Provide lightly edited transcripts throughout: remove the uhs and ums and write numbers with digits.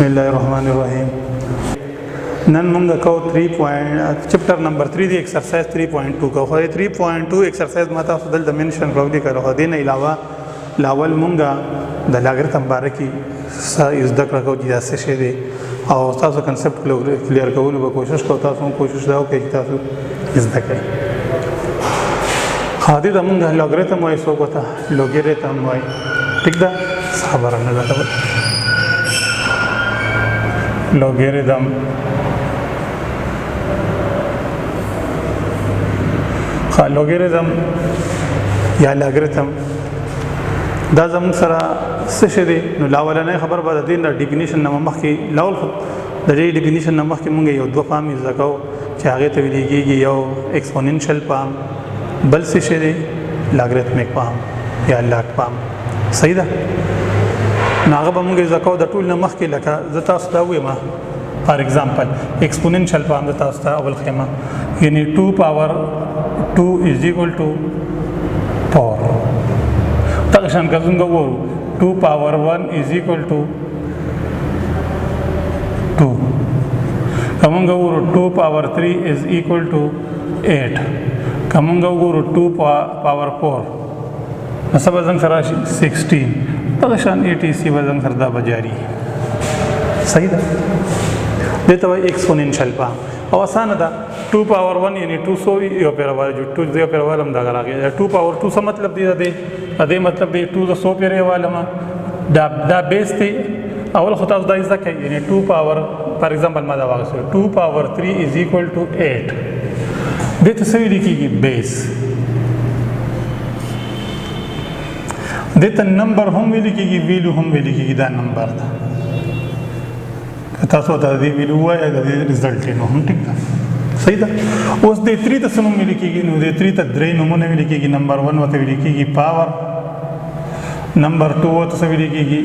الله الرحمن الرحیم. نن مونږ کو 3 چپټر نمبر 3 دی ایکسرسایز 3.2 کو. خو 3.2 ایکسرسایز ماته خپل د منشن راوړي کړو. دین علاوه لاول مونږه د لاګرتم باره کې از ذکر کو چې داسې شی دی او تاسو کنسپټ کلیر کولو به کوشش کوو. تاسو کوشش دا وکړئ چې تاسو زده کړئ. خاطر د مونږ لاګرتم وایي څوک ورته لوګریتم وایي. ټیک ده، خبره نه ده. لوګریتم لوګریتم یا لاګرتم دا زموږ سره څه شی دی. نو لاولنۍ خبر به د دې د ډیفینیشن نه مخکې لاول د دې ډیفینیشن نه مخکې مونږ یو دوه فارم زده کوو چې هغې ته ویل کېږي یو ایکسپوننشل فارم، بل څه شی دی لاګریتمیک فارم یا لاګ فارم. صحیح ده؟ نو هغه به مونږ زده کوو د ټول نه مخکې. لکه زه تاسو ته وایم فار ایگزامپل ایکسپوننشل فارم زه تاسو ته اول ښیم، یعنی 2 پاور 2 is equal to 4. تقشان که څنګه ووایو 2 پاور 1 is equal to 2. که موږ وګورو 2 پاور 3 is equal to 8. که موږ وګورو 2 پاور 4 نو څه به زموږ سره راشي 16. تقشان ATC به زموږ سره دا به جاري. صحیح ده؟ دې ته وایي ایکسپوننشل فارم او اسانه ده. 2 پاور 1 یعنی 200 یو پیروال جو 2 یو پیروال هم دا راغی. 2 پاور 2 څه مطلب دی؟ دې مطلب دی 2 100 پیروال ما دا بیس دی. اول خو تاسو دا زده کړئ، یعنی 2 پاور فار ایگزامپل ما دا واغسته 2 پاور 3 is equal to 8. دې ته څه ویل کېږي؟ بیس. دې ته نمبر هم ویل کېږي، ویلو هم ویل کېږي. دا نمبر ده. تاسو ته دې ویلو وایي د دې رزلټ نو هم ټیک ده. صحیح ده؟ اوس د 3 ته څه نوم ویل کېږي؟ نو د 3 ته 3 نومونه ویل کېږي. نمبر 1 ورته ویل کېږي پاور، نمبر 2 ورته څه ویل کېږي؟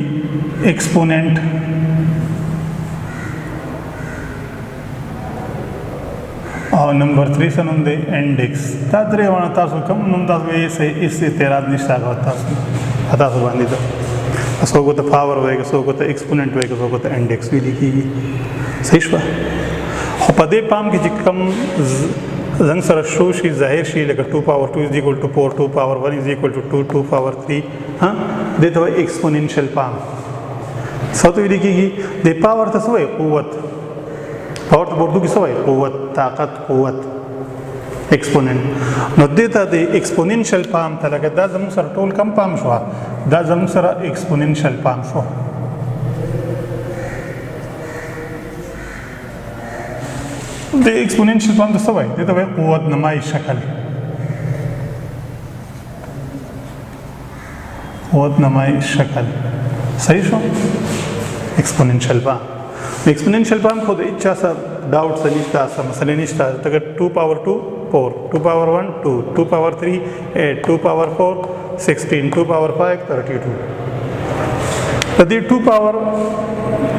ایکسپوننټ، او نمبر 3 څه نوم دی؟ انډیکس. دا درې ونه تاسو کوم نوم تاسو یې هېڅ اعتراض نشته هغه تاسو باندې ده. څوک ورته پاور وایي، څوک ورته ایکسپوننټ وایي، څوک ورته انډیکس ویل کېږي. صحیح شوه؟ خو په دې پام کې چې کوم زنګ سره شو شي ظاهر شي، لکه 2 پاور 2 is equal to 4، 2 پاور 1 is equal to 2، 2 پاور 3، دې ته وایي ایکسپوننشل فارم. څه ته ویل کېږي؟ د پاور ته څه وایي؟ قوت. پاور ته په اردو کې څه وایي؟ قوت، طاقت، قوت، ایکسپوننټ. نو دې ته د ایکسپوننشل فارم ته لکه دا زموږ سره ټول کم فارم شوه، دا زموږ سره ایکسپوننشل فارم شو. د ایکسپوننشل فارم ته څه وایي؟ دې ته وایي قوت نمایي شکل. قوت نمایي شکل. صحیح شو؟ ایکسپوننشل فارم. ایکسپوننشل فارم خو د هیڅ چا څه ډاوټ څه نشته، څه مسلې نشته. لکه 2 پاور 2 4، 2 پاور 1 2، 2 پاور 3 8، 2 پاور 4 16، 2 پاور 5 32. د دې 2 پاور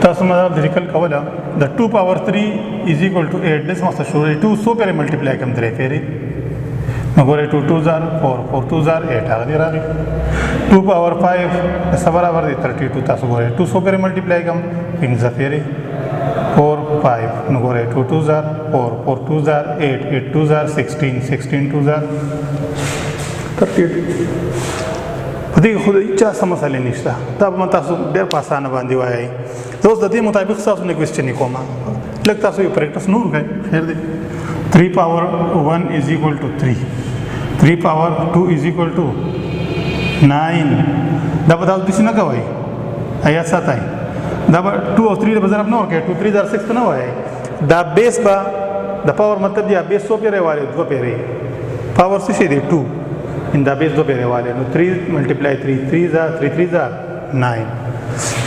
تاسو مدار د لیکل کوله د 2 پاور 3 is equal to 8. دس مخته شو 2 100 پیرې ملټیپلای کوم 3 پیرې نو ګورئ 2 2 4 4 4 2 8 هغه دی راغی. 2 پاور 5 څه برابر دی 32. تاسو ګورئ 200 پیرې ملټیپلای کوم 15 پیرې 4 5 نو ګورئ 2 2 4 4 4 2 8 8 2 16 16 2 32. په دې خو د چا څه مسلې نشته. دا به تاسو ډېر په اسانه باندې وایئ. زه اوس د دې مطابق تاسو نه کوېسچن کوم، لږ تاسو یو پریکټس نور کوئ. خیر دی. 3 پاور 1 is equal to 3، 3 پاور 2 is equal to 9. دا به تاسو داسې نه کوئ، یاد ساتئ. دا به 2 او 3 به ضرب نه ورکوئ. 2 3 6 نه وایئ. دا بیس به د پاور مطلب دی بیس 100 پیرې والے 2 پیرې پاور څه شی دی 2 ان دا بیس 2 پیرې والے. نو 3 ملټیپلای 3 3 3 9.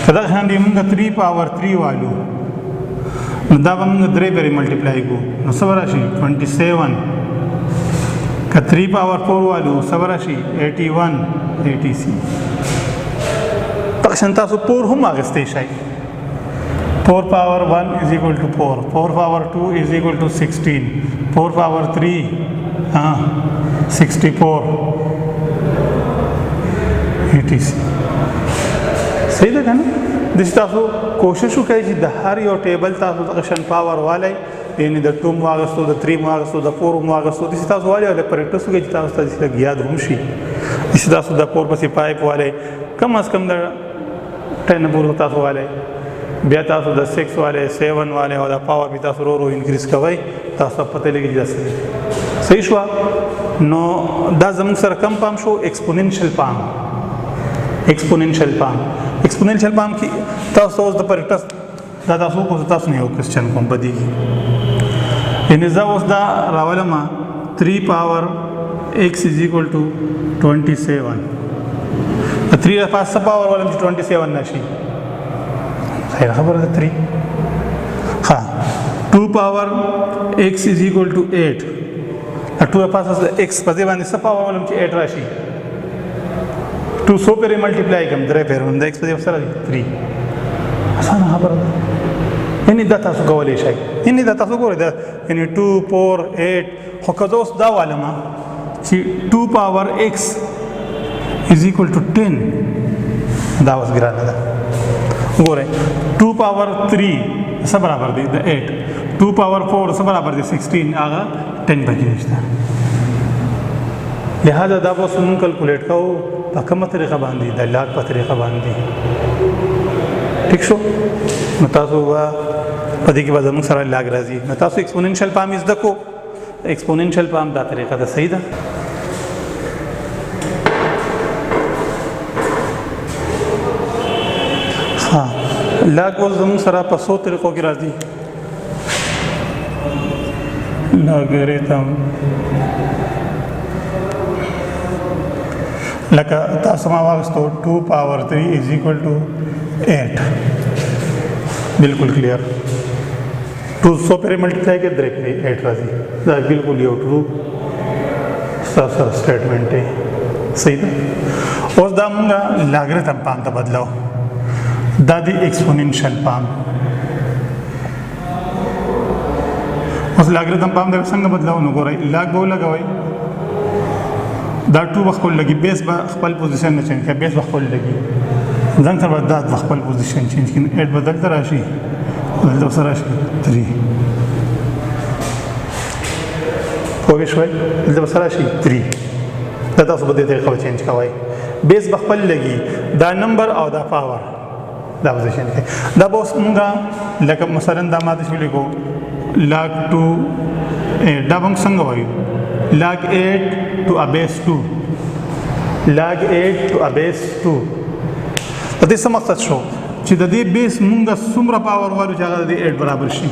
کدا شان دی موږ 3 پاور 3 والو نو دا به موږ 3 پیرې ملټیپلای کو نو څه راشي 27. که 3 پاور 4 والو څه راشي 81 ATC. تقشن تاسو پور هم اغستې شئ. 4 power 1 is equal to 4, 4 power 2 is equal to 16, 4 power 3 64 etc. صحیح ده کنه؟ د تاسو کوشش وکړئ چې د هر یو ټیبل تاسو د شن پاور والی یعنی د 2 واغستو د 3 واغستو د 4 واغستو د تاسو والی د پریکټس وکړئ چې تاسو ته د یاد هم شي د تاسو د 4 پسې پایپ والی کم از کم د 10 پورې تاسو والی بیا تاسو د 6 والی 7 والی او د پاور به تاسو ورو انکریز کوئ تاسو پته لګي چې صحیح شو نو دا زموږ سره کم پام شو ایکسپوننشل پام ایکسپوننشل پام کې تاسو اوس د پریکټس دا تاسو کو تاسو نه یو کوېسچن کوم بدیږي یعنی زه اوس دا راولم 3 پاور x is equal to 27 3 پاسه پاور ولم 27 نشي خیر خبره ده 3 ها 2 پاور x is equal to 8 2 پاسه x په دې باندې څه پاور ولم چې 8 راشي 2 سو پرې ملټیپلای کوم درې پرې هم د x په دې سره 3 اسانه خبره ده یعنی دا تاسو کولای شئ یعنی دا تاسو ګورئ دا یعنی 2 4 8 خو که اوس دا والما چې 2 پاور x is equal to 10 دا اوس ګرانه ده ګورئ 2 پاور 3 څه برابر دی د 8 2 پاور 4 څه برابر دی 16 هغه 10 پکې نشته لہذا دا اوس موږ کیلکولیټ کوو په کومه طریقه باندې د لاګ په طریقه باندې ٹھیک شو نو تاسو په دې کې به زموږ سره لاګ راځي نو تاسو ایکسپوننشل پام زده کو ایکسپوننشل پام دا طریقه ده صحیح ده ها لاګ اوس زموږ سره په 100 طریقو کې راځي Logarithm لکه تاسو ما واغستو 2 پاور 3 is equal to 8 بالکل کلیئر 200 پرې ملټیپلای کې درې پرې 8 راځي دا بالکل یو ټرو سر سټیټمنټ دی صحیح ده اوس دا موږ لاګریتم پام ته بدلاو دا دی ایکسپوننشل پام اوس لاګریتم پام دا څنګه بدلاو نو ګورئ لاګ به لګوئ دا 2 خپل لګي بیس به خپل پوزیشن نه چینج کوي بیس به خپل لګي ځان سره دا خپل پوزیشن چینج کړي 8 بدل تر راشي دلته سره راشي 3 پوه شوي دلته سره راشي 3 دا تاسو به دې طریقه چینج کوئ بیس به خپل لګي دا نمبر او دا پاور دا پوزیشن کې دا به اوس موږ لکه مثلا دا ماته شو لیکو لاګ 2 دا موږ څنګه وایو لاګ 8 to a base 2 لاګ 8 to a base 2 د دې څه مقصد شو چې د دې بیس مونږ څومره پاور وایو چې هغه د 8 برابر شي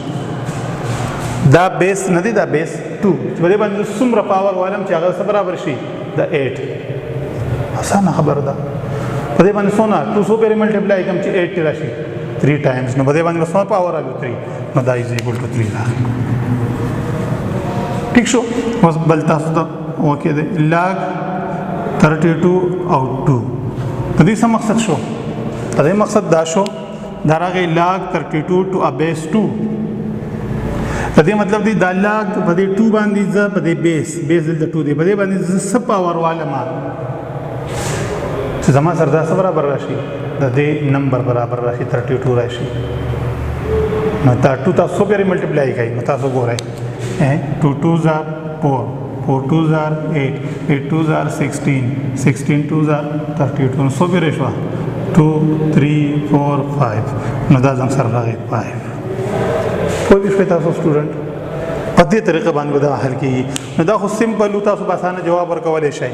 دا بیس نه دی دا بیس 2 چې په دې باندې څومره پاور وایم چې هغه سره برابر شي د 8 اسانه خبره ده په دې باندې څونه 200 پرې ملټیپلای کوم چې 8 راشي 3 ټایمز نو په دې باندې څونه پاور راځي 3 نو دا از ایکوال ټو 3 راځي ٹھیک شو اوس بل تاسو ته اوکې دی لاګ 32 او 2 په دې څه مقصد شو په دې مقصد دا شو دا راغی لاګ 32 to a base 2 په دې مطلب دی دا لاګ په دې 2 باندې ځ په دې بیس دلته 2 دی په دې باندې څه پاور والما چې زما سره دا څه برابر راشي د دې نمبر برابر راشي 32 راشي نو دا 2 تاسو پرې ملټیپلای کوي نو تاسو ګورئ 2 2s are 4 4 2s are 8 8 2s are 16 16 2s are 32 نو څو پرې شو 2 3 4 5 نو دا زم سره راغی 5 په دې شپه تاسو سټوډنټ په دې طریقه باندې دا حل کیږي نو دا خو سمپل تاسو به اسانه جواب ورکولای شئ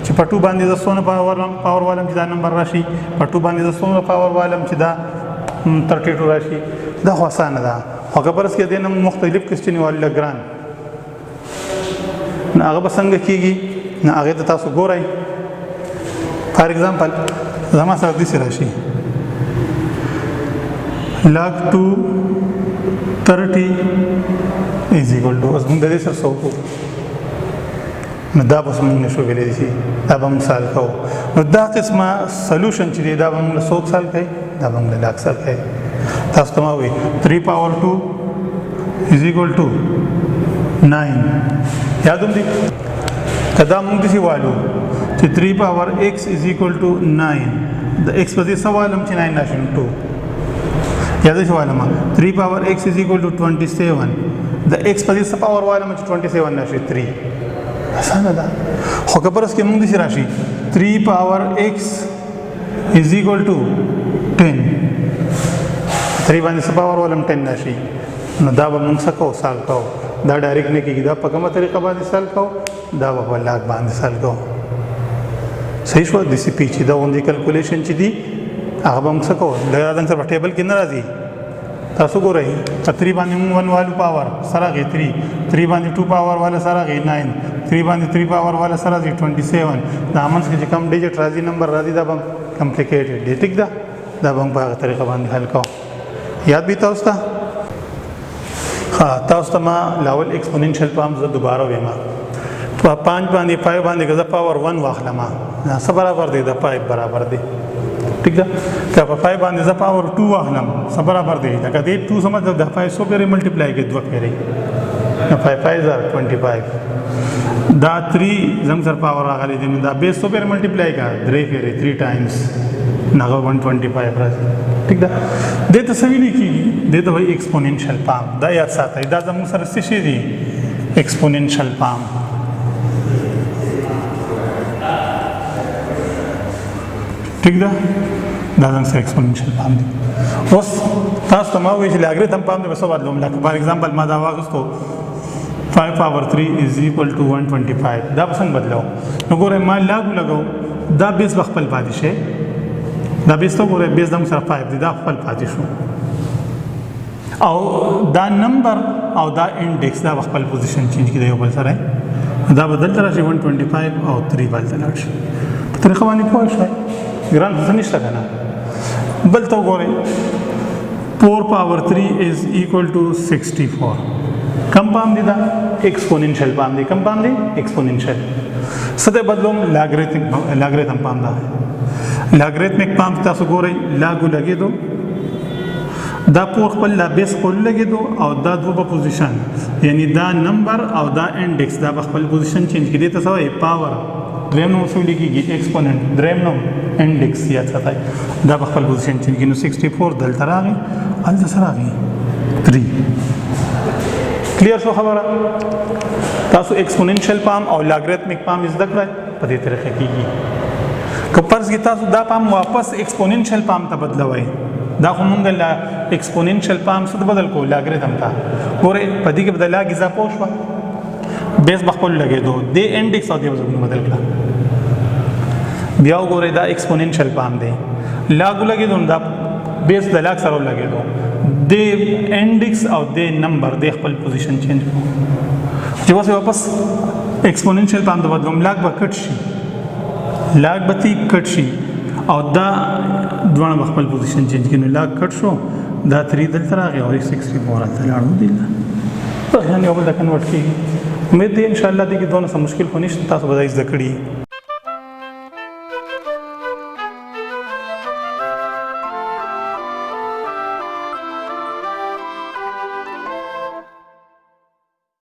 چې په 2 باندې زسونه پاور والم چې دا نمبر راشي په 2 باندې زسونه پاور والم چې دا 32 راشي دا خو اسانه ده خو خبرس کې دینه مختلف کوېسچن ول ګران نو هغه څنګه کیږي نو هغه ته تاسو ګورئ فار ایگزامپل زما سره دې راشي لاګ 2 30 is equal to اوس موږ د دې سره څه وکړو نو دا به موږ نشو ویلی شي دا به موږ سال کوو نو دا قسمه سلوشن چې دی دا به موږ څوک سال کوي دا به موږ لاګ سال کوي تاسو ته ما وایي 3 power 2 is equal to 9 یادوم دي که دا موږ داسې والو چې 3 power x is equal to 9 د x په دې سوالم چې 9 راشي 2 یا د سوالم 3 پاور x is equal to 27 د x په دې پاور والم چې 27 راشي 3 اسانه ده خو کبرس کې موږ دې راشي 3 پاور x is equal to 10 3 باندې پاور والم 10 راشي نو دا به موږ سکو سال کو دا ډایرکټ نه کیږي دا په کومه طریقه باندې سال کو دا به لاګ باندې سال کو صحیح شو د سی پی چې دا غوندي کیلکولیشن چې دی هغه به موږ سکو دا د سره ټیبل کې نه راځي تاسو ګورئ 3 باندې 1 والو پاور سره غي 3 باندې 2 پاور والا سره غي 9 3 باندې 3 پاور والا سره غي 27 دا امنس کې کوم ډیجټ راځي نمبر راځي دا به کمپلیکیټډ دی ټیک ده دا به په هغه طریقه باندې حل کو یاد به تاسو ته تاسو ته ما لاول ایکسپوننشل پام زه دوباره وایم په 5 باندې 5 باندې غزا پاور 1 واخلم دا څه برابر دی د 5 برابر دی ٹھیک ده که په 5 باندې زه پاور 2 واخلم څه برابر دی لکه دې 2 سمجھ د 5 سو پیری ملټیپلای کې 2 پیری 5 5 are 25 دا 3 زم سر پاور راغلی دی دا بیس سو پیری ملټیپلای کا 3 پیری 3 ټایمز نغه 125 راځي ٹھیک ده د ته سوي لیکي د ته وای ایکسپوننشل پام دا یاد ساتئ دا زموږ سره څه شي دی ایکسپوننشل پام ٹھیک ده دا زموږ سره ایکسپوننشل پام دی اوس تاسو ته ما وایي چې لاګریتم پام د وسو بدلوم لکه فار ایگزامپل ما دا واغستو 5 power 3 is equal to 125 دا څنګه بدلو نو ګوره ما لاګو لګاو دا بیس بخپل پاتې شي دا بیس ته ګوره بیس د سره 5 دی دا خپل پاتې شو او دا نمبر او دا انډیکس دا خپل پوزیشن چینج کړي یو بل سره دا بدل تر شي 125 او 3 بدل تر شي په طریقه باندې پوه شئ ګران څه نشته کنه بل ته ګوره 4 power 3 is equal to 64 کم پام دی دا ایکسپوننشل پام دی کم پام دی ایکسپوننشل سده بدلوم لاګریتم پام دا لاګریتمک پام تاسو ګورئ لاګو لګیدو دا پور خپل لا بیس خپل لګیدو او دا دوه په پوزیشن یعنی دا نمبر او دا انډیکس دا خپل پوزیشن چینج کړي ته سوې پاور دریم نو څه لیکيږي ایکسپوننت دریم نو انډیکس یا څه دا خپل پوزیشن چینج کړي نو 64 دلته راغی ال سره راغی 3 کلیر شو خبره تاسو ایکسپوننشل پام او لاګریتمک پام زده کړئ په دې طریقه کېږي که پرز کې تاسو دا پام واپس ایکسپوننشل پام ته بدلوي دا خو مونږ لا ایکسپوننشل پام څه بدل کو لاګریتم ته ګوره په دې کې بدلا اضافه وشو بیس بخپل لګیدو د انډیکس او د وزن بدل کړه بیا وګوره دا ایکسپوننشل پام دی لاګو لګیدو دا بیس د لاګ سره لګیدو د انډیکس او د نمبر د خپل پوزیشن چینج کو چې واسه واپس ایکسپوننشل پام ته بدلوم لاګ به کټ شي لاګ به تی کټ شي او دا دوه خپل پوزیشن چینج کینو لاګ کټ شو دا 3 دلته راغی او 64 دلته لاړو دی په یعنی یو بل د کنورټ کیږي امید دی ان شاء الله دې کې دونه سم مشکل خو نشته تاسو به زده کړئ